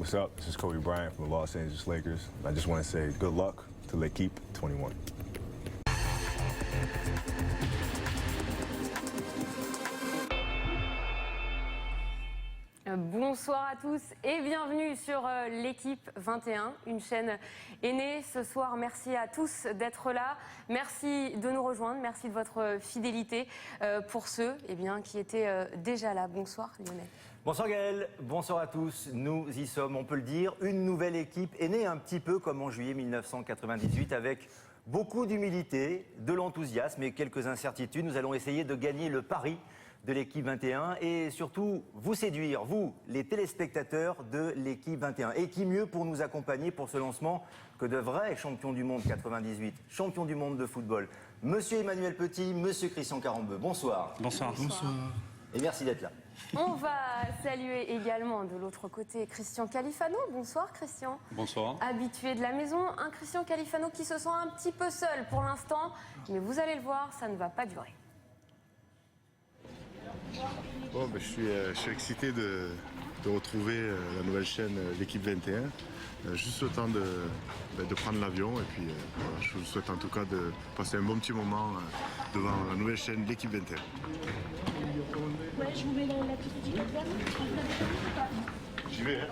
What's up? This is Kobe Bryant from the Los Angeles Lakers. I just want to say good luck to l'équipe 21. Bonsoir à tous et bienvenue sur l'équipe 21, une chaîne aînée ce soir. Merci à tous d'être là. Merci de nous rejoindre. Merci de votre fidélité pour ceux qui étaient déjà là. Bonsoir Lionel. Bonsoir Gaël, bonsoir à tous. Nous y sommes, on peut le dire. Une nouvelle équipe est née un petit peu comme en juillet 1998 avec beaucoup d'humilité, de l'enthousiasme et quelques incertitudes. Nous allons essayer de gagner le pari de l'équipe 21 et surtout vous séduire, vous, les téléspectateurs de l'équipe 21. Et qui mieux pour nous accompagner pour ce lancement que de vrais champions du monde 98, champions du monde de football. Monsieur Emmanuel Petit, monsieur Christian Carambeu, bonsoir. Bonsoir. Bonsoir. Et merci d'être là. On va saluer également de l'autre côté Christian Califano. Bonsoir Christian. Bonsoir. Habitué de la maison, un Christian Califano qui se sent un petit peu seul pour l'instant, mais vous allez le voir, ça ne va pas durer. Bon, je suis excité de retrouver la nouvelle chaîne l'équipe 21. Juste le temps de prendre l'avion et puis voilà, je vous souhaite en tout cas de passer un bon petit moment devant la nouvelle chaîne l'équipe 21. Ouais, je vous mets la petite étiquette verte. J'y vais. Hein.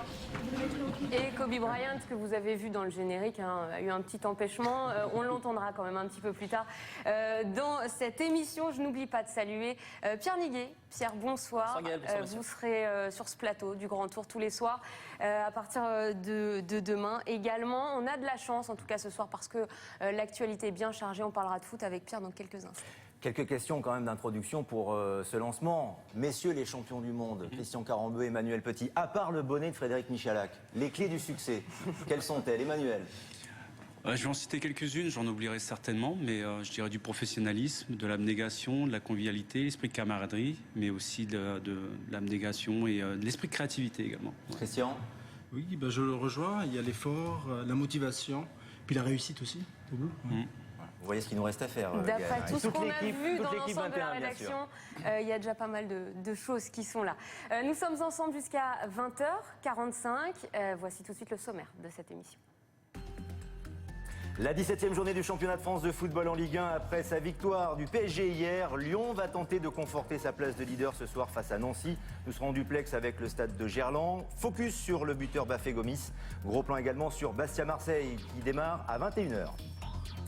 Et Kobe Bryant, que vous avez vu dans le générique, a eu un petit empêchement. On l'entendra quand même un petit peu plus tard dans cette émission. Je n'oublie pas de saluer Pierre Niguet. Pierre, bonsoir. Bonsoir Gaël, bonsoir, vous serez sur ce plateau du Grand Tour tous les soirs à partir de demain. Également, on a de la chance, en tout cas ce soir, parce que l'actualité est bien chargée. On parlera de foot avec Pierre dans quelques instants. Quelques questions quand même d'introduction pour ce lancement. Messieurs les champions du monde, Christian Carambeu, Emmanuel Petit, à part le bonnet de Frédéric Michalak, les clés du succès, quelles sont-elles, Emmanuel? Je vais en citer quelques-unes, j'en oublierai certainement, mais je dirais du professionnalisme, de l'abnégation, de la convivialité, l'esprit de camaraderie, mais aussi de l'abnégation et de l'esprit de créativité également. Christian? Oui, je le rejoins, il y a l'effort, la motivation, puis la réussite aussi, au bout. Ouais. Vous voyez ce qu'il nous reste à faire. D'après tout ce qu'on a vu dans l'équipe l'ensemble de la 21, bien rédaction, il y a déjà pas mal de choses qui sont là. Nous sommes ensemble jusqu'à 20h45. Voici tout de suite le sommaire de cette émission. La 17e journée du championnat de France de football en Ligue 1. Après sa victoire du PSG hier, Lyon va tenter de conforter sa place de leader ce soir face à Nancy. Nous serons en duplex avec le stade de Gerland. Focus sur le buteur Bafé Gomis. Gros plan également sur Bastia-Marseille qui démarre à 21h.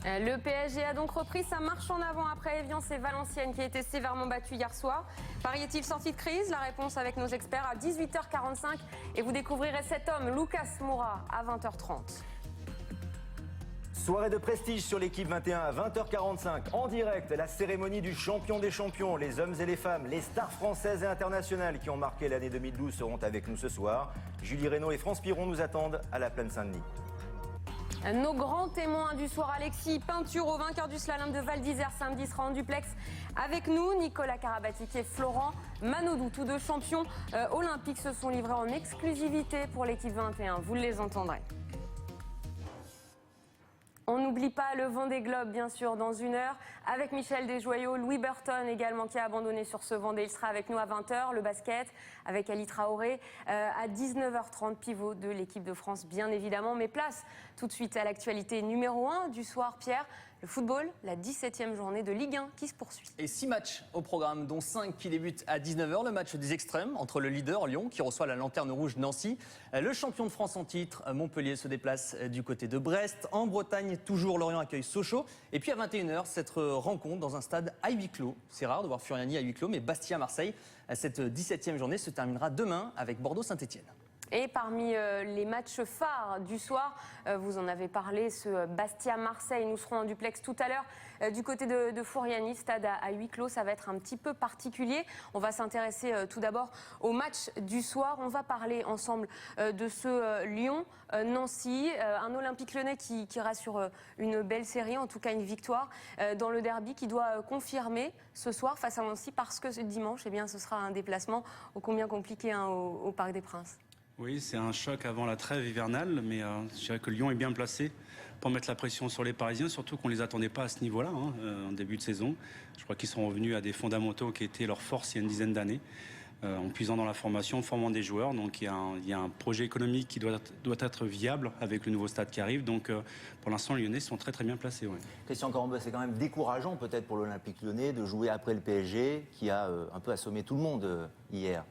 Le PSG a donc repris sa marche en avant après Évian et Valenciennes qui a été sévèrement battu hier soir. Paris est-il sorti de crise? La réponse avec nos experts à 18h45 et vous découvrirez cet homme, Lucas Moura, à 20h30. Soirée de prestige sur l'équipe 21 à 20h45. En direct, la cérémonie du champion des champions. Les hommes et les femmes, les stars françaises et internationales qui ont marqué l'année 2012 seront avec nous ce soir. Julie Reynaud et France Piron nous attendent à la Plaine Saint-Denis. Nos grands témoins du soir, Alexis Pinturo, vainqueur du slalom de Val d'Isère samedi, sera en duplex avec nous. Nicolas Karabatic et Florent Manodou, tous deux champions olympiques, se sont livrés en exclusivité pour l'équipe 21. Vous les entendrez. On n'oublie pas le Vendée Globe, bien sûr, dans une heure, avec Michel Desjoyaux, Louis Burton également, qui a abandonné sur ce Vendée. Il sera avec nous à 20h, le basket, avec Ali Traoré, à 19h30, pivot de l'équipe de France, bien évidemment. Mais place tout de suite à l'actualité numéro 1 du soir, Pierre. Le football, la 17e journée de Ligue 1 qui se poursuit. Et 6 matchs au programme, dont 5 qui débutent à 19h. Le match des extrêmes entre le leader Lyon, qui reçoit la lanterne rouge Nancy. Le champion de France en titre, Montpellier, se déplace du côté de Brest. En Bretagne, toujours Lorient accueille Sochaux. Et puis à 21h, cette rencontre dans un stade à huis clos. C'est rare de voir Furiani à huis clos, mais Bastia-Marseille, cette 17e journée se terminera demain avec Bordeaux-Saint-Etienne. Et parmi les matchs phares du soir, vous en avez parlé, ce Bastia-Marseille. Nous serons en duplex tout à l'heure du côté de Fouriani, stade à huis clos. Ça va être un petit peu particulier. On va s'intéresser tout d'abord au match du soir. On va parler ensemble de ce Lyon-Nancy, un Olympique Lyonnais qui rassure une belle série, en tout cas une victoire dans le derby qui doit confirmer ce soir face à Nancy parce que ce dimanche, eh bien, ce sera un déplacement ô combien compliqué au Parc des Princes. Oui, c'est un choc avant la trêve hivernale, mais je dirais que Lyon est bien placé pour mettre la pression sur les Parisiens, surtout qu'on ne les attendait pas à ce niveau-là en début de saison. Je crois qu'ils sont revenus à des fondamentaux qui étaient leur force il y a une dizaine d'années. en puisant dans la formation, en formant des joueurs. Donc il y a un projet économique qui doit être viable avec le nouveau stade qui arrive. Donc pour l'instant, les Lyonnais sont très très bien placés. Ouais. Christian Corambeu, c'est quand même décourageant peut-être pour l'Olympique Lyonnais de jouer après le PSG qui a un peu assommé tout le monde hier.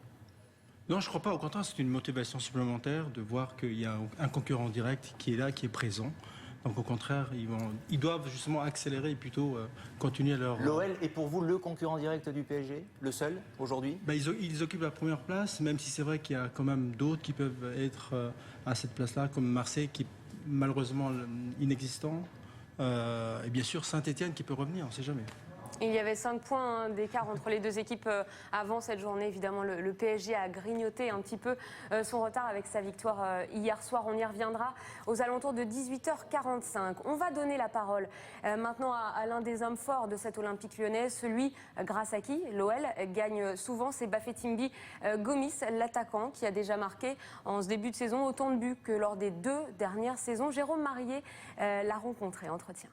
Non, je ne crois pas. Au contraire, c'est une motivation supplémentaire de voir qu'il y a un concurrent direct qui est là, qui est présent. Donc au contraire, ils doivent justement accélérer et plutôt continuer leur... L'OL est pour vous le concurrent direct du PSG? Le seul aujourd'hui? Ils occupent la première place, même si c'est vrai qu'il y a quand même d'autres qui peuvent être à cette place-là, comme Marseille qui est malheureusement inexistant. Et bien sûr Saint-Etienne qui peut revenir, on ne sait jamais. Il y avait 5 points d'écart entre les deux équipes avant cette journée. Évidemment, le PSG a grignoté un petit peu son retard avec sa victoire hier soir. On y reviendra aux alentours de 18h45. On va donner la parole maintenant à l'un des hommes forts de cet Olympique lyonnais, celui grâce à qui l'OL gagne souvent. C'est Bafétimbi Gomis, l'attaquant qui a déjà marqué en ce début de saison autant de buts que lors des 2 dernières saisons. Jérôme Marier l'a rencontré. Entretien.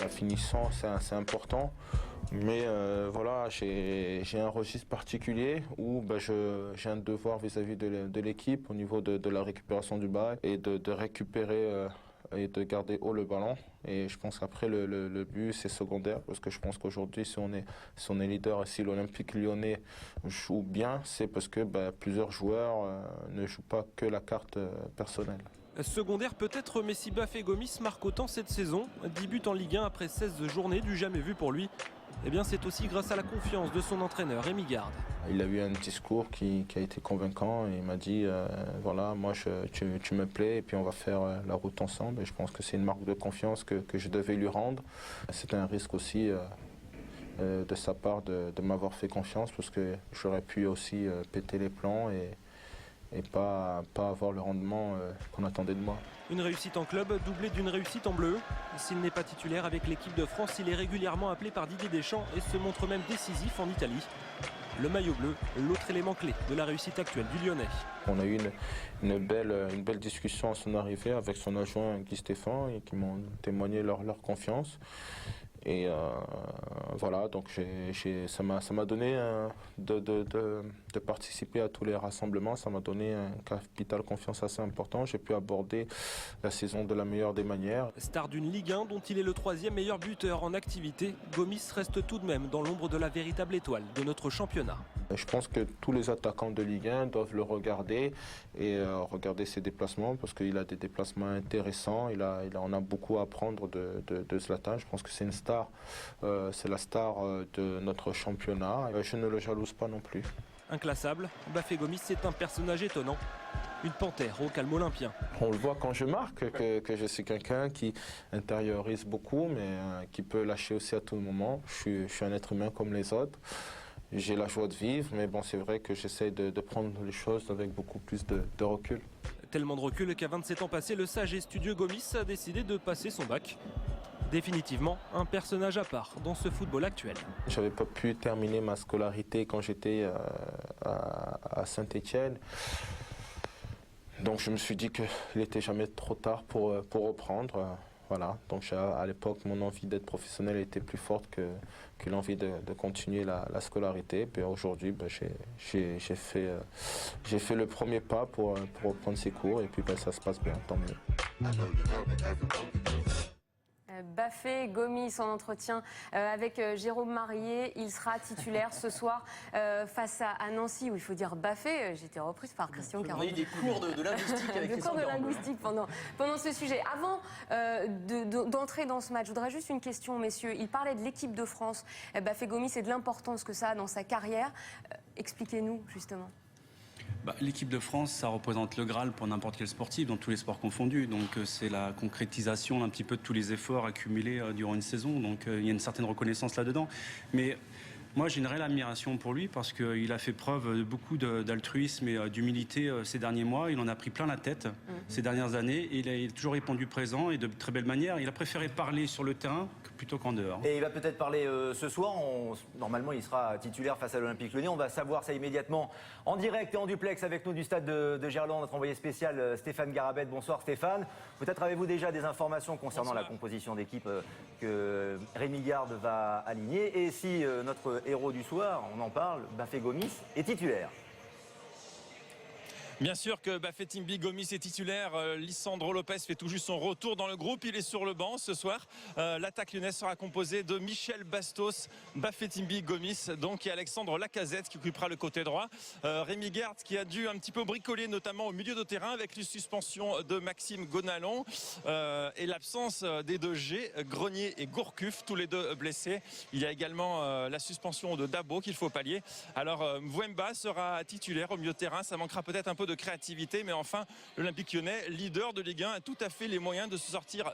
La finition, c'est important, mais voilà, j'ai un registre particulier où j'ai un devoir vis-à-vis de l'équipe au niveau de la récupération du ballon et de récupérer et de garder haut le ballon. Et je pense qu'après le but c'est secondaire parce que je pense qu'aujourd'hui si on est leader et si l'Olympique Lyonnais joue bien, c'est parce que plusieurs joueurs ne jouent pas que la carte personnelle. Secondaire peut-être, mais si Bafé Gomis marque autant cette saison, 10 buts en Ligue 1 après 16 journées, du jamais vu pour lui, eh bien c'est aussi grâce à la confiance de son entraîneur Rémi Garde. Il a eu un discours qui a été convaincant et il m'a dit voilà, moi tu me plais et puis on va faire la route ensemble. Et je pense que c'est une marque de confiance que je devais lui rendre. C'était un risque aussi de sa part de m'avoir fait confiance parce que j'aurais pu aussi péter les plans et pas avoir le rendement qu'on attendait de moi. Une réussite en club doublée d'une réussite en bleu. S'il n'est pas titulaire avec l'équipe de France, il est régulièrement appelé par Didier Deschamps et se montre même décisif en Italie. Le maillot bleu, l'autre élément clé de la réussite actuelle du Lyonnais. On a eu une belle discussion à son arrivée avec son adjoint Guy Stéphane et qui m'ont témoigné leur confiance. Et voilà, donc ça m'a donné de participer à tous les rassemblements, ça m'a donné un capital confiance assez important. J'ai pu aborder la saison de la meilleure des manières. Star d'une Ligue 1 dont il est le 3e meilleur buteur en activité, Gomis reste tout de même dans l'ombre de la véritable étoile de notre championnat. Je pense que tous les attaquants de Ligue 1 doivent le regarder et regarder ses déplacements parce qu'il a des déplacements intéressants. On a beaucoup à apprendre de Zlatan. Je pense que c'est une star, c'est la star de notre championnat. Je ne le jalouse pas non plus. Inclassable, Bafé Gomis c'est un personnage étonnant. Une panthère au calme olympien. On le voit quand je marque que je suis quelqu'un qui intériorise beaucoup mais qui peut lâcher aussi à tout moment. Je suis un être humain comme les autres. J'ai la joie de vivre, mais bon, c'est vrai que j'essaie de prendre les choses avec beaucoup plus de recul. Tellement de recul qu'à 27 ans passés, le sage et studieux Gomis a décidé de passer son bac. Définitivement, un personnage à part dans ce football actuel. Je n'avais pas pu terminer ma scolarité quand j'étais à Saint-Etienne. Donc je me suis dit qu'il n'était jamais trop tard pour reprendre. Voilà, donc à l'époque, mon envie d'être professionnel était plus forte que l'envie de continuer la scolarité. Puis aujourd'hui, j'ai fait le premier pas pour reprendre ces cours et puis ça se passe bien, tant mieux. Bafé Gomis, son entretien avec Jérôme Marier. Il sera titulaire ce soir face à Nancy, où il faut dire Bafé. J'étais reprise par Christian Caron. On a eu des cours de linguistique avec des cours de linguistique pendant ce sujet. Avant d'entrer dans ce match, je voudrais juste une question, messieurs. Il parlait de l'équipe de France. Bafé Gomis et de l'importance que ça a dans sa carrière. Expliquez-nous, justement. L'équipe de France, ça représente le Graal pour n'importe quel sportif, dans tous les sports confondus. Donc c'est la concrétisation un petit peu de tous les efforts accumulés durant une saison. Donc il y a une certaine reconnaissance là-dedans. Mais Moi, j'ai une réelle admiration pour lui parce qu'il a fait preuve de beaucoup d'altruisme et d'humilité ces derniers mois. Il en a pris plein la tête ces dernières années. Et il a toujours répondu présent et de très belle manière. Il a préféré parler sur le terrain plutôt qu'en dehors. Et il va peut-être parler ce soir. Normalement, il sera titulaire face à l'Olympique Lyonnais. On va savoir ça immédiatement en direct et en duplex avec nous du stade de Gerland, notre envoyé spécial Stéphane Garabet. Bonsoir Stéphane. Peut-être avez-vous déjà des informations concernant la composition d'équipe que Rémi Garde va aligner. Et si notre héros du soir, on en parle, Bafé Gomis, est titulaire. Bien sûr que Bafétimbi Gomis est titulaire. Lisandro Lopez fait tout juste son retour dans le groupe. Il est sur le banc ce soir. L'attaque lyonnaise sera composée de Michel Bastos, Bafétimbi Gomis, donc, et Alexandre Lacazette qui occupera le côté droit. Rémi Garde qui a dû un petit peu bricoler, notamment au milieu de terrain, avec les suspensions de Maxime Gonalon et l'absence des deux G, Grenier et Gourcuff, tous les deux blessés. Il y a également la suspension de Dabo qu'il faut pallier. Alors Mwemba sera titulaire au milieu de terrain. Ça manquera peut-être un peu de créativité, mais enfin l'Olympique Lyonnais, leader de Ligue 1, a tout à fait les moyens de se sortir